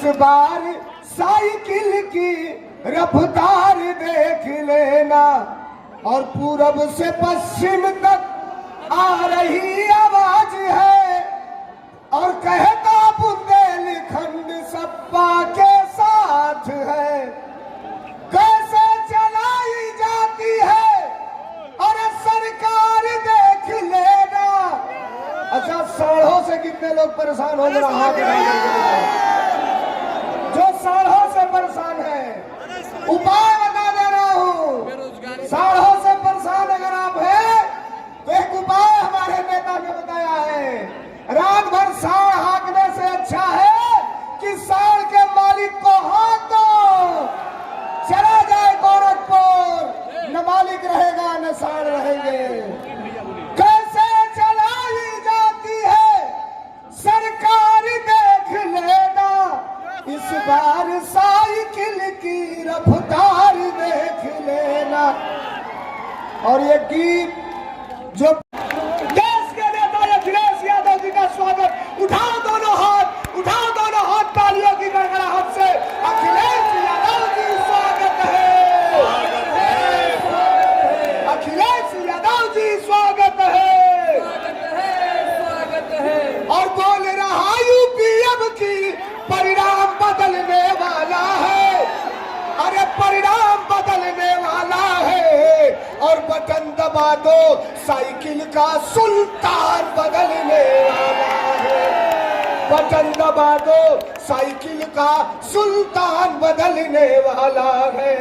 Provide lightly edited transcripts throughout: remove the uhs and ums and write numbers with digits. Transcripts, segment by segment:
इस बार साइकिल की रफ्तार देख लेना, और पूरब से पश्चिम तक आ रही आवाज है, और कहता बुंदेलखंड सपा के साथ है। कैसे चलाई जाती है और सरकार देख लेना। अच्छा, साढ़ों से कितने लोग परेशान हो रहा है? जो साढ़ों से परेशान है, उपाय बता दे रहा हूँ। साढ़ों से परेशान अगर आप हैं तो एक उपाय हमारे नेता ने बताया है। रात भर साढ़ हाँकने से अच्छा है कि साढ़ के मालिक को हाँक दो, चला जाए गोरखपुर, न मालिक रहेगा न साढ़ रहेंगे। कैसे चलाई जाती है सरकार देख लेना, इस बार साइकिल की रफ्तार देख लेना। और ये गीत जो देश के नेता अखिलेश यादव जी का स्वागत, उठाओ दोनों हाथ तालियों की गड़गड़ाहट से। अखिलेश यादव जी स्वागत है, अखिलेश यादव जी स्वागत है, स्वागत है। और बोल रहा यूपी अब की परिणाम बदलने वाला है, अरे परिणाम बदलने वाला है। और बटन दबा दो, साइकिल का सुल्तान बदलने वाला है। बटन दबा दो, साइकिल का सुल्तान बदलने वाला है।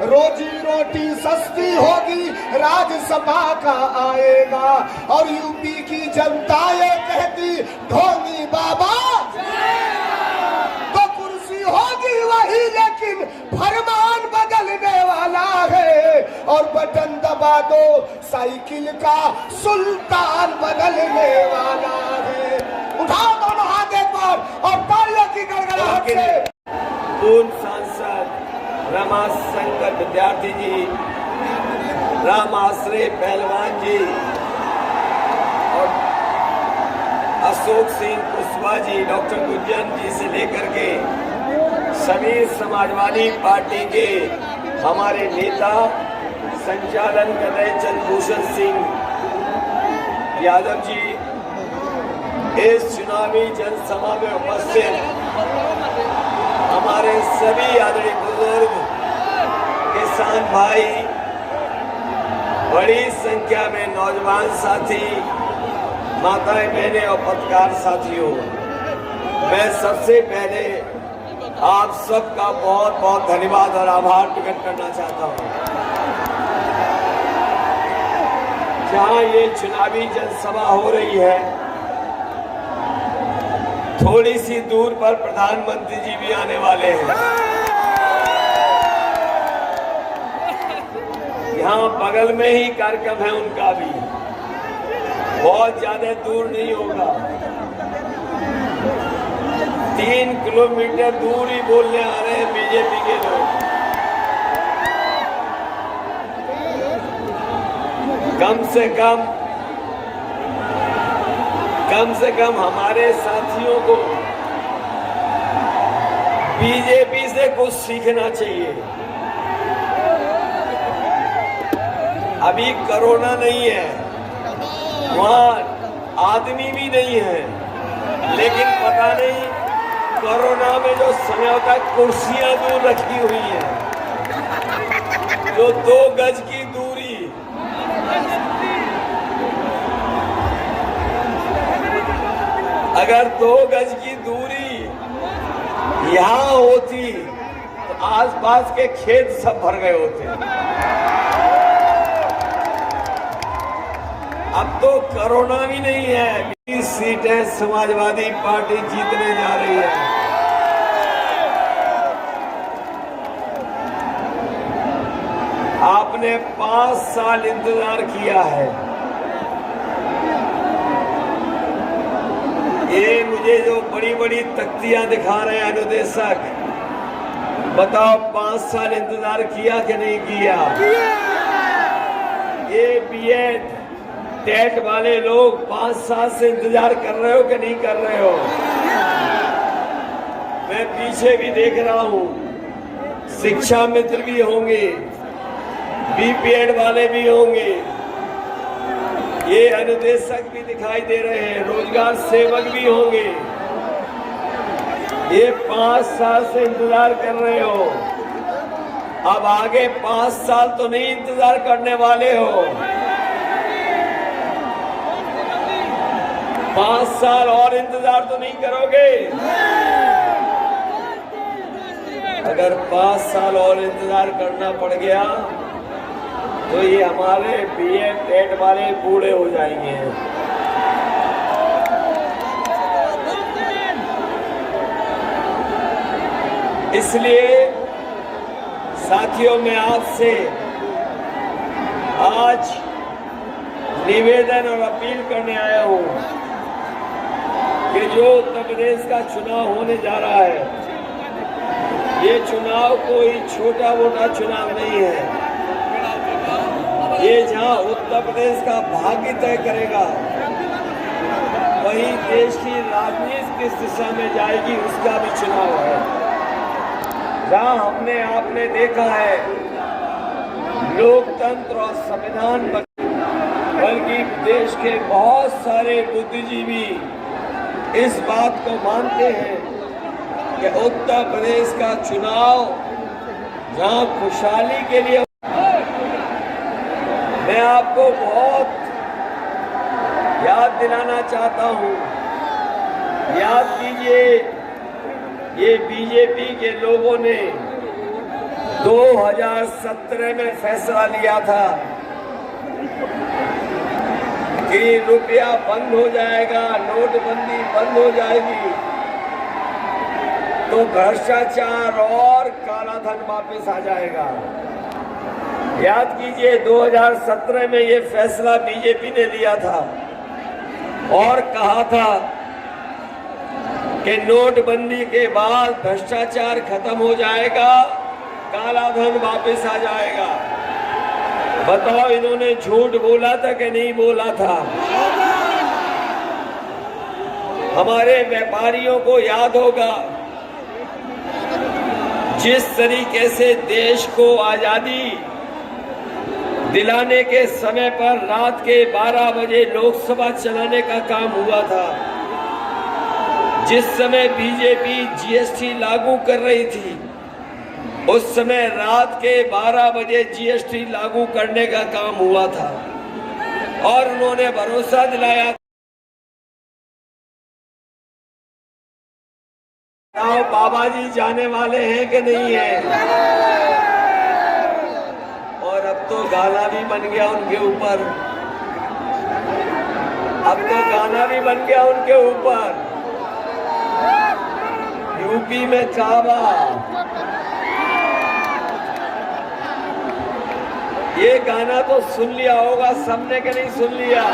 रोजी रोटी सस्ती होगी, राज्यसभा का आएगा। और यूपी की जनता ये कहती, ढोंगी बाबा तो कुर्सी होगी वही, लेकिन फरमान बदलने वाला है। और बटन दबा दो, साइकिल का सुल्तान बदलने वाला है। उठाओ दोनों हाथ एक बार और तालियों की गड़गड़ाहट से। पूर्व सांसद रमा शंकर विद्यार्थी जी, राम आश्रय पहलवान जी और अशोक सिंह कुशवाहा जी, डॉक्टर गुज्जन जी से लेकर के सभी समाजवादी पार्टी के हमारे नेता संचालन कर रहे चंद्रभूषण सिंह यादव जी इस चुनावी जनसभा में उपस्थित हमारे सभी आदरणीय बुजुर्ग, किसान भाई, बड़ी संख्या में नौजवान साथी, माताएं बहनें और पत्रकार साथियों, मैं सबसे पहले आप सबका बहुत बहुत धन्यवाद और आभार प्रकट करना चाहता हूं। जहां ये चुनावी जनसभा हो रही है, थोड़ी सी दूर पर प्रधानमंत्री जी भी आने वाले हैं। यहाँ बगल में ही कार्यक्रम है उनका भी, बहुत ज्यादा दूर नहीं होगा, 3 किलोमीटर दूर ही बोलने आ रहे हैं बीजेपी के लोग। कम से कम हमारे साथियों को बीजेपी से कुछ सीखना चाहिए। अभी कोरोना नहीं है, वहां आदमी भी नहीं है, लेकिन पता नहीं कोरोना में जो समय होता है, कुर्सियां दूर रखी हुई हैं, जो 2 गज की दूरी, अगर 2 गज की दूरी यहाँ होती तो आसपास के खेत सब भर गए होते। अब तो कोरोना भी नहीं है, 20 सीटें समाजवादी पार्टी जीतने जा रही है। आपने 5 साल इंतजार किया है। ये मुझे जो बड़ी बड़ी तख्तियां दिखा रहे हैं अनुदेशक, बताओ 5 साल इंतजार किया कि नहीं किया? ये बीएड टेट वाले लोग 5 साल से इंतजार कर रहे हो कि नहीं कर रहे हो? मैं पीछे भी देख रहा हूँ, शिक्षा मित्र भी होंगे, बीपीएड वाले भी होंगे, ये अनुदेशक भी दिखाई दे रहे हैं, रोजगार सेवक भी होंगे। ये 5 साल से इंतजार कर रहे हो, अब आगे 5 साल तो नहीं इंतजार करने वाले हो, 5 साल और इंतजार तो नहीं करोगे। अगर 5 साल और इंतजार करना पड़ गया तो ये हमारे बीए टेट वाले बूढ़े हो जाएंगे। इसलिए साथियों, मैं आपसे आज निवेदन और अपील करने आया हूं कि जो उत्तर प्रदेश का चुनाव होने जा रहा है, ये चुनाव कोई छोटा मोटा चुनाव नहीं है। ये जहां उत्तर प्रदेश का भाग्य तय करेगा, वहीं देश की राजनीति किस दिशा में जाएगी उसका भी चुनाव है। जहां हमने आपने देखा है लोकतंत्र और संविधान, बल्कि देश के बहुत सारे बुद्धिजीवी इस बात को मानते हैं कि उत्तर प्रदेश का चुनाव जहां खुशहाली के लिए, मैं आपको बहुत याद दिलाना चाहता हूं, याद कीजिए, ये बीजेपी के लोगों ने 2017 में फैसला लिया था कि रुपया बंद हो जाएगा, नोटबंदी बंद हो जाएगी, तो भ्रष्टाचार और काला धन वापस आ जाएगा। याद कीजिए, 2017 में ये फैसला बीजेपी ने लिया था और कहा था कि नोटबंदी के बाद भ्रष्टाचार खत्म हो जाएगा, काला धन वापस आ जाएगा। बताओ, इन्होंने झूठ बोला था कि नहीं बोला था? हमारे व्यापारियों को याद होगा जिस तरीके से देश को आजादी दिलाने के समय पर रात के 12 बजे लोकसभा चलाने का काम हुआ था। जिस समय बीजेपी जीएसटी लागू कर रही थी, उस समय रात के 12 बजे जीएसटी लागू करने का काम हुआ था और उन्होंने भरोसा दिलाया। बाबा जी जाने वाले हैं कि नहीं है? और अब तो गाना भी बन गया उनके ऊपर, अब तो गाना भी बन गया उनके ऊपर। यूपी में काबा, ये गाना तो सुन लिया होगा सबने कि नहीं सुन लिया?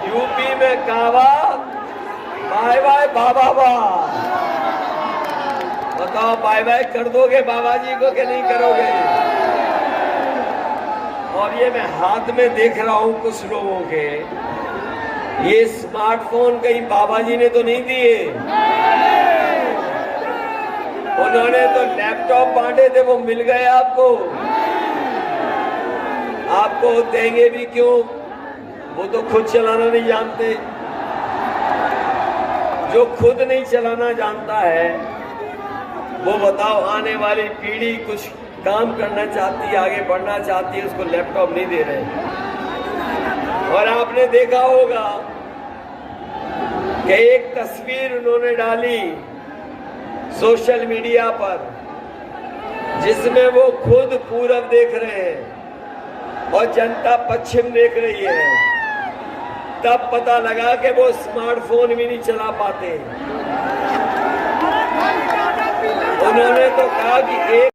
यूपी में काबा, बाय बाय बाबा बा। बताओ, बाय बाय कर दोगे बाबा जी को कि नहीं करोगे? और ये मैं हाथ में देख रहा हूं कुछ लोगों के, ये स्मार्टफोन कहीं बाबा जी ने तो नहीं दिए, उन्होंने तो लैपटॉप बांटे थे, वो मिल गए आपको। आपको देंगे भी क्यों? वो तो खुद चलाना नहीं जानते। जो खुद नहीं चलाना जानता है, वो बताओ आने वाली पीढ़ी कुछ काम करना चाहती है, आगे बढ़ना चाहती है, उसको लैपटॉप नहीं दे रहे। और आपने देखा होगा कि एक तस्वीर उन्होंने डाली सोशल मीडिया पर, जिसमें वो खुद पूरब देख रहे हैं और जनता पश्चिम देख रही है। तब पता लगा कि वो स्मार्टफोन भी नहीं चला पाते। उन्होंने तो कहा कि एक